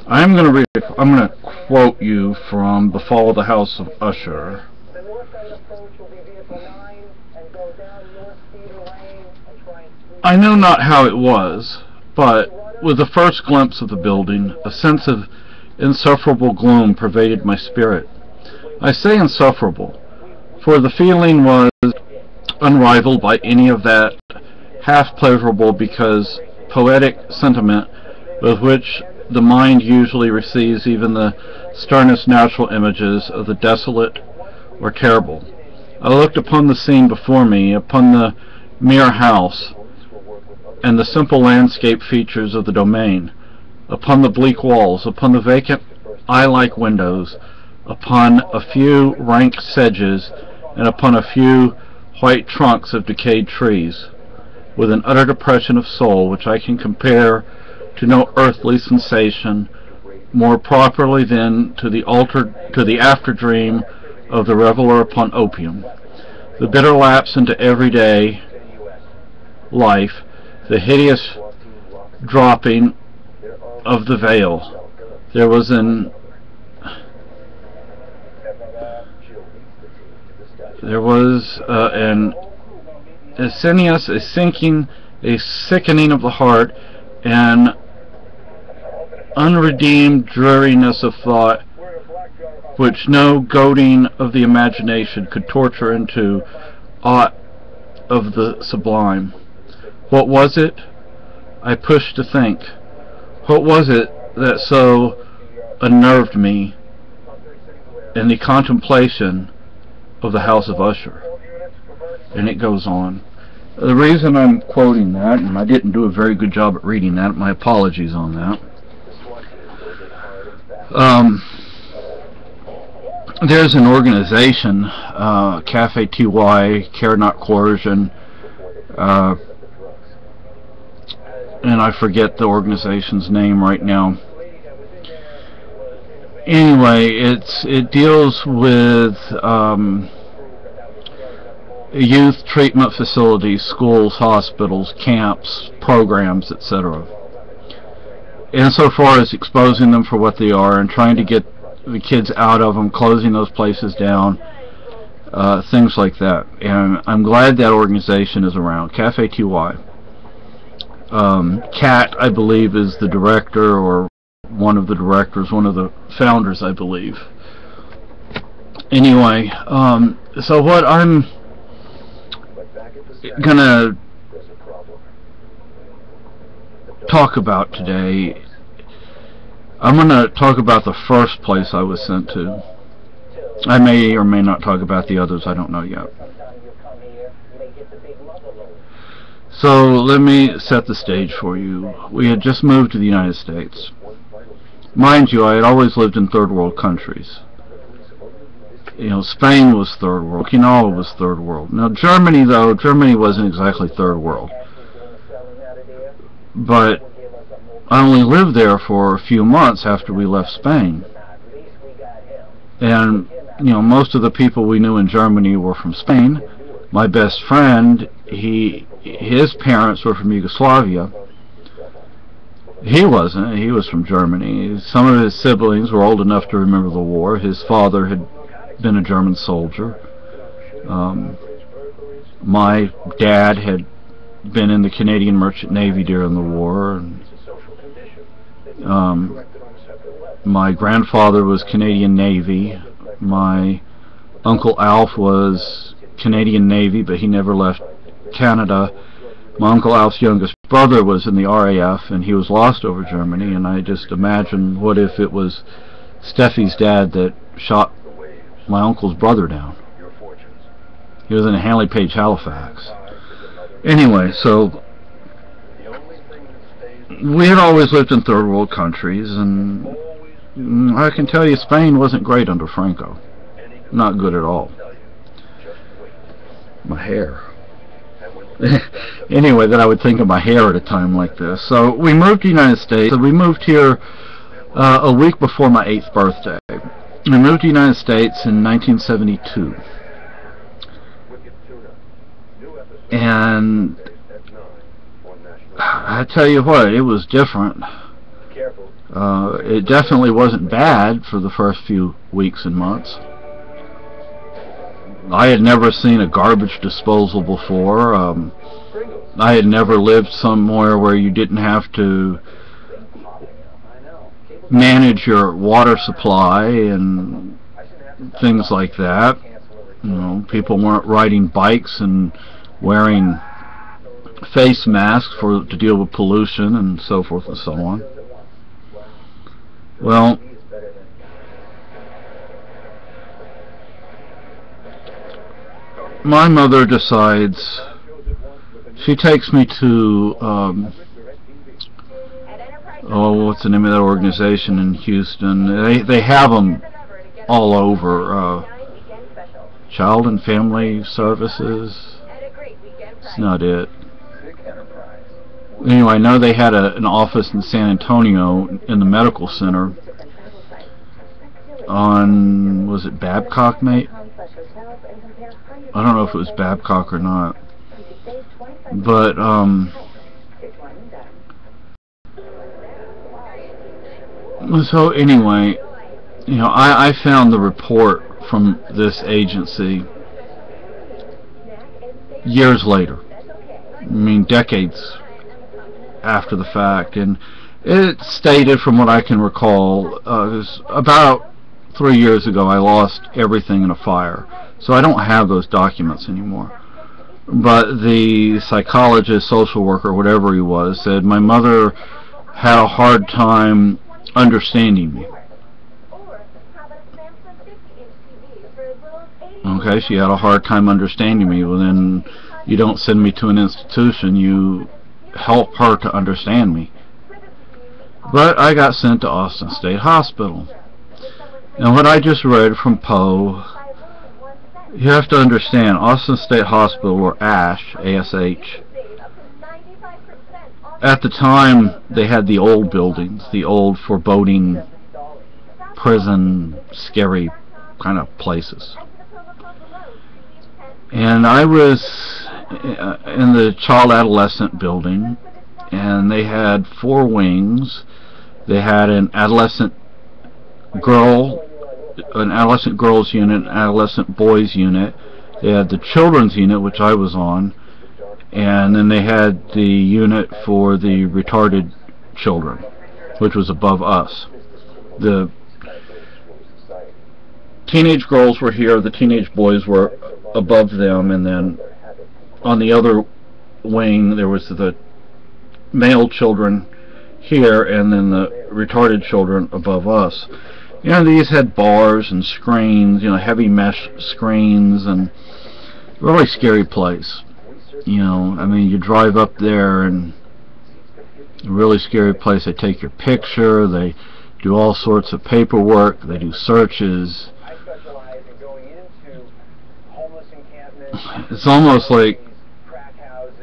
I'm going to quote you from The Fall of the House of Usher. I know not how it was, but with the first glimpse of the building, a sense of insufferable gloom pervaded my spirit. I say insufferable, for the feeling was unrivaled by any of that half-pleasurable because poetic sentiment with which the mind usually receives even the sternest natural images of the desolate or terrible. I looked upon the scene before me, upon the mere house, and the simple landscape features of the domain, upon the bleak walls, upon the vacant eye-like windows, upon a few rank sedges, and upon a few white trunks of decayed trees, with an utter depression of soul which I can compare to no earthly sensation more properly than to the after-dream of the reveler upon opium. The bitter lapse into everyday life, the hideous dropping of the veil. There was an a sinking, a sickening of the heart, an unredeemed dreariness of thought, which no goading of the imagination could torture into aught of the sublime. What was it? I pushed to think. What was it that so unnerved me in the contemplation of the House of Usher? And it goes on. The reason I'm quoting that, and I didn't do a very good job at reading that, my apologies on that. There's an organization, Cafe TY, Care Not Coercion, and I forget the organization's name right now. Anyway, it deals with youth treatment facilities, schools, hospitals, camps, programs, etc. Insofar as exposing them for what they are and trying to get the kids out of them, closing those places down, things like that. And I'm glad that organization is around, Cafe TY. Kat, I believe, is the director, or one of the directors, one of the founders, I believe. Anyway, so what I'm gonna talk about today, I'm gonna talk about the first place I was sent to. I may or may not talk about the others, I don't know yet. So let me set the stage for you. We had just moved to the United States. Mind you, I had always lived in third world countries. You know, Spain was third world, Okinawa was third world. Now Germany, though, Germany wasn't exactly third world. But I only lived there for a few months after we left Spain. And, you know, most of the people we knew in Germany were from Spain. My best friend, his parents were from Yugoslavia. He wasn't. He was from Germany. Some of his siblings were old enough to remember the war. His father had been a German soldier. My dad had been in the Canadian Merchant Navy during the war. My grandfather was Canadian Navy. My Uncle Alf was Canadian Navy, but he never left Canada. My Uncle Alf's youngest brother was in the RAF, and he was lost over Germany, and I just imagine, what if it was Steffi's dad that shot my uncle's brother down? He was in a Hanley Page Halifax. Anyway, so we had always lived in third world countries, and I can tell you Spain wasn't great under Franco. Not good at all. My hair. Anyway, that I would think of my hair at a time like this. So we moved to the United States. So we moved here a week before my 8th birthday. We moved to the United States in 1972. And I tell you what, it was different. It definitely wasn't bad for the first few weeks and months. I had never seen a garbage disposal before. I had never lived somewhere where you didn't have to manage your water supply and things like that. You know, people weren't riding bikes and wearing face masks to deal with pollution and so forth and so on. Well, my mother decides, she takes me to what's the name of that organization in Houston? They have them all over. Child and Family Services. It's not it. Anyway, I know they had an office in San Antonio in the medical center on, was it Babcock, mate? I don't know if it was Babcock or not. But, so anyway, you know, I found the report from this agency years later. I mean, decades after the fact, and it stated, from what I can recall, about 3 years ago I lost everything in a fire, so I don't have those documents anymore. But the psychologist, social worker, whatever he was, said my mother had a hard time understanding me. Okay, she had a hard time understanding me. Well, then you don't send me to an institution, you help her to understand me. But I got sent to Austin State Hospital. And what I just read from Poe, you have to understand, Austin State Hospital, or ASH, A-S-H, at the time they had the old buildings, the old foreboding prison, scary kind of places. And I was in the child-adolescent building, and they had 4 wings. They had an adolescent girls unit, an adolescent boys unit. They had the children's unit, which I was on, and then they had the unit for the retarded children, which was above us. The teenage girls were here, the teenage boys were above them, and then on the other wing there was the male children here, and then the retarded children above us. You know, these had bars and screens, you know, heavy mesh screens, and really scary place. You know, I mean, you drive up there, and a really scary place. They take your picture, they do all sorts of paperwork, they do searches. It's almost like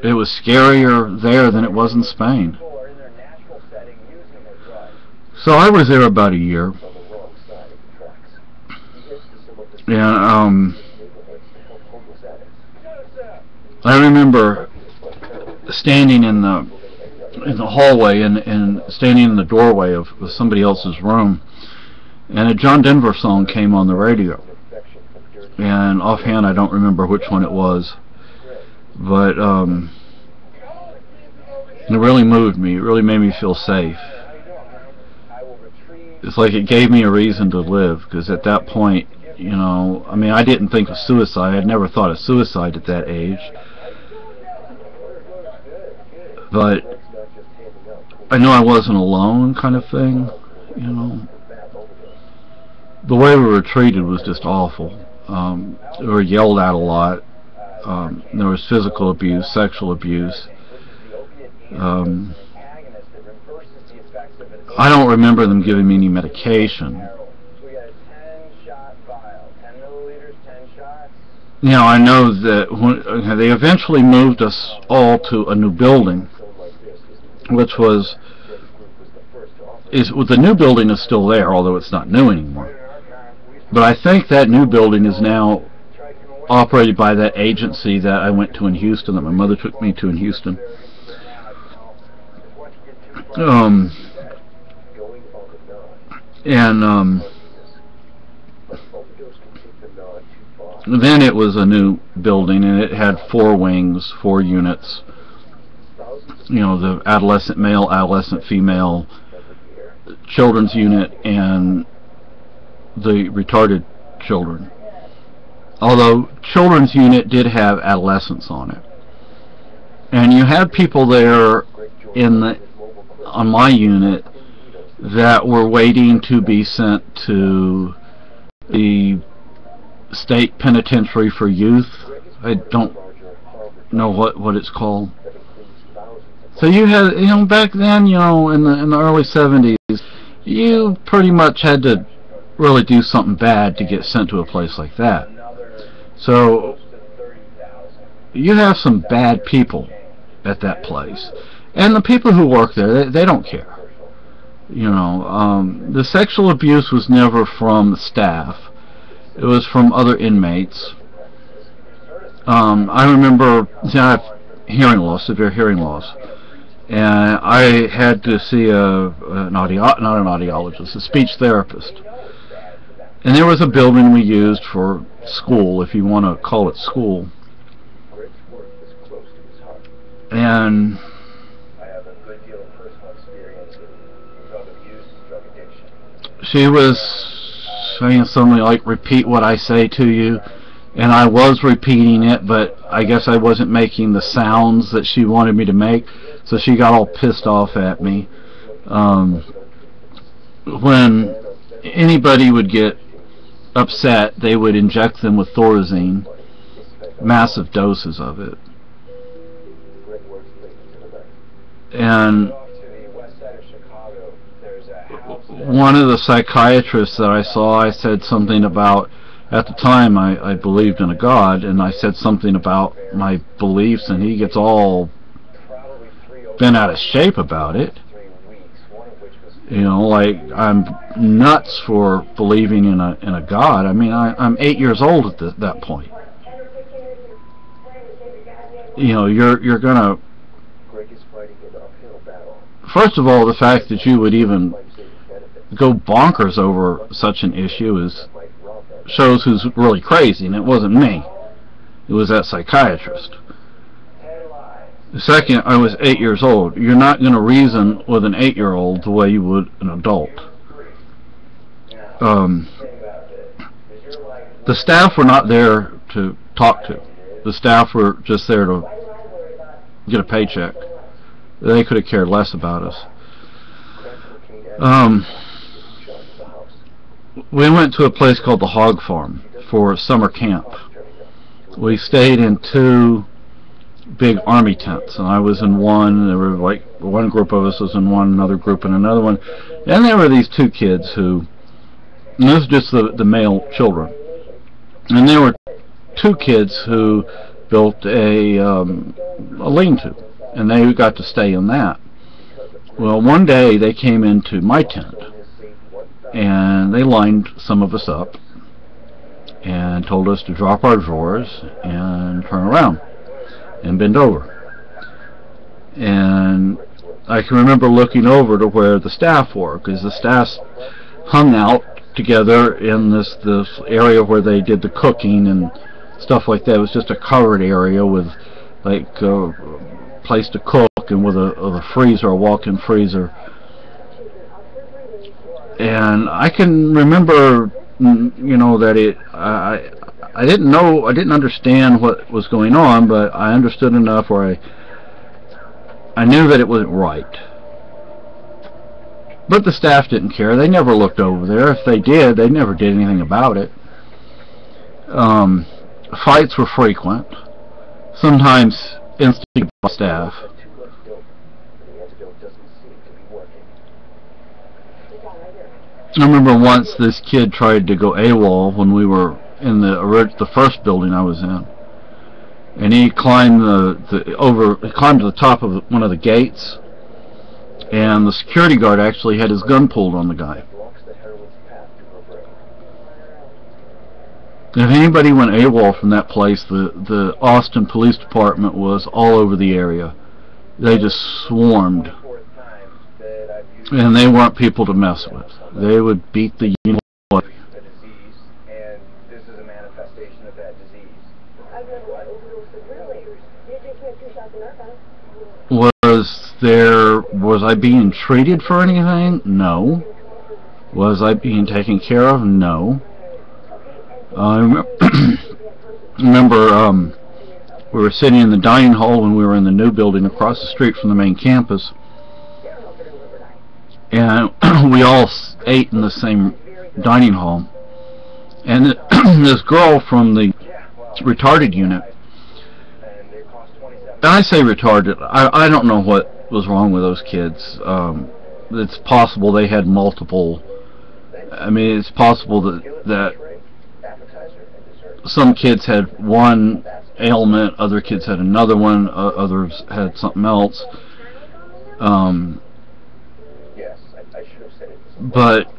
it was scarier there than it was in Spain. So I was there about a year, and I remember standing in the hallway and standing in the doorway of somebody else's room, and a John Denver song came on the radio. And offhand I don't remember which one it was, but it really moved me. It really made me feel safe. It's like it gave me a reason to live, because at that point, you know, I mean, I didn't think of suicide. I'd never thought of suicide at that age, but I know I wasn't alone, kind of thing. You know, the way we were treated was just awful. We were yelled at a lot. There was physical abuse, sexual abuse. I don't remember them giving me any medication. You know, I know that when they eventually moved us all to a new building, which was, the new building is still there, although it's not new anymore. But I think that new building is now operated by that agency that I went to in Houston, that my mother took me to in Houston. And then it was a new building, and it had 4 wings, 4 units. You know, the adolescent male, adolescent female, children's unit, and the retarded children. Although children's unit did have adolescents on it. And you had people there on my unit that were waiting to be sent to the state penitentiary for youth. I don't know what it's called. So you had, you know, back then, you know, in the early 70s, you pretty much had to really do something bad to get sent to a place like that. So you have some bad people at that place, and the people who work there, they don't care. You know, the sexual abuse was never from the staff. It was from other inmates. I remember, see, I have hearing loss, severe hearing loss, and I had to see not an audiologist, a speech therapist. And there was a building we used for school, if you want to call it school. And she was saying something like, repeat what I say to you. And I was repeating it, but I guess I wasn't making the sounds that she wanted me to make. So she got all pissed off at me. When anybody would get upset, they would inject them with Thorazine, massive doses of it. And one of the psychiatrists that I saw, I said something about, at the time I believed in a God, and I said something about my beliefs, and he gets all bent out of shape about it. You know, like I'm nuts for believing in a God. I mean, I'm 8 years old at that point. You know, you're gonna. First of all, the fact that you would even go bonkers over such an issue shows who's really crazy, and it wasn't me. It was that psychiatrist. Second, I was 8 years old. You're not going to reason with an 8-year-old the way you would an adult. The staff were not there to talk to. The staff were just there to get a paycheck. They could have cared less about us. We went to a place called the Hog Farm for summer camp. We stayed in 2 big army tents, and I was in one. There were like one group of us was in one, another group in another one, and there were these 2 kids who, and this was just the male children, and there were 2 kids who built a lean-to, and they got to stay in that. Well, one day they came into my tent, and they lined some of us up and told us to drop our drawers and turn around and bend over. And I can remember looking over to where the staff were, because the staff hung out together in this area where they did the cooking and stuff like that. It was just a covered area with like a place to cook and with a freezer, a walk-in freezer. And I can remember, you know, that I didn't understand what was going on, but I understood enough where I knew that it wasn't right. But the staff didn't care. They never looked over there. If they did, they never did anything about it. Fights were frequent, sometimes instigated by staff. I remember once this kid tried to go AWOL when we were in the first building I was in, and he climbed he climbed to the top of one of the gates, and the security guard actually had his gun pulled on the guy. If anybody went AWOL from that place, the Austin Police Department was all over the area. They just swarmed. And they weren't people to mess with. They would beat the disease, and this is a manifestation of that disease. Was I being treated for anything? No. Was I being taken care of? No. I remember we were sitting in the dining hall when we were in the new building across the street from the main campus, and we all ate in the same dining hall, and this girl from the retarded unit, and I say retarded, I don't know what was wrong with those kids. It's possible they had multiple, I mean, it's possible that some kids had one ailment, other kids had another one, others had something else. But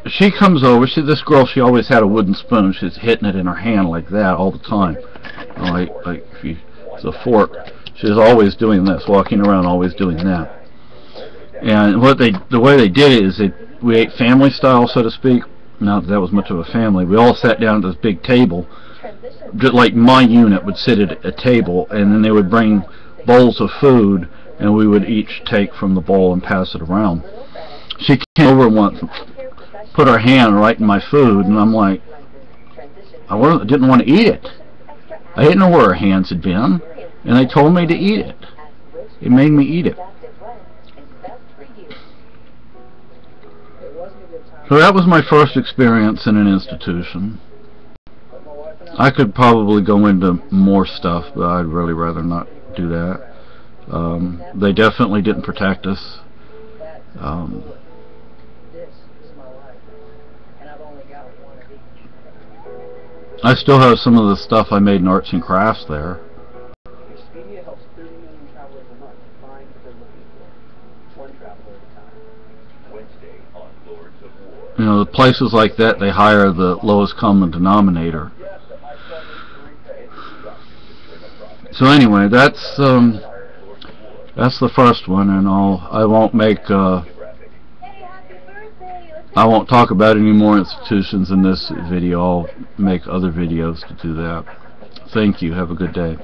she comes over, this girl, she always had a wooden spoon. She's hitting it in her hand like that all the time. Like if it's a fork. She was always doing this, walking around always doing that. And the way they did it is we ate family style, so to speak. Not that that was much of a family. We all sat down at this big table, just like my unit would sit at a table, and then they would bring bowls of food, and we would each take from the bowl and pass it around. She came over once, put her hand right in my food, and I'm like, I didn't want to eat it. I didn't know where her hands had been, and they told me to eat it. It made me eat it. So that was my first experience in an institution. I could probably go into more stuff, but I'd really rather not do that. They definitely didn't protect us. I still have some of the stuff I made in arts and crafts there. You know, places like that, they hire the lowest common denominator. So anyway, that's the first one, and I won't talk about any more institutions in this video. I'll make other videos to do that. Thank you. Have a good day.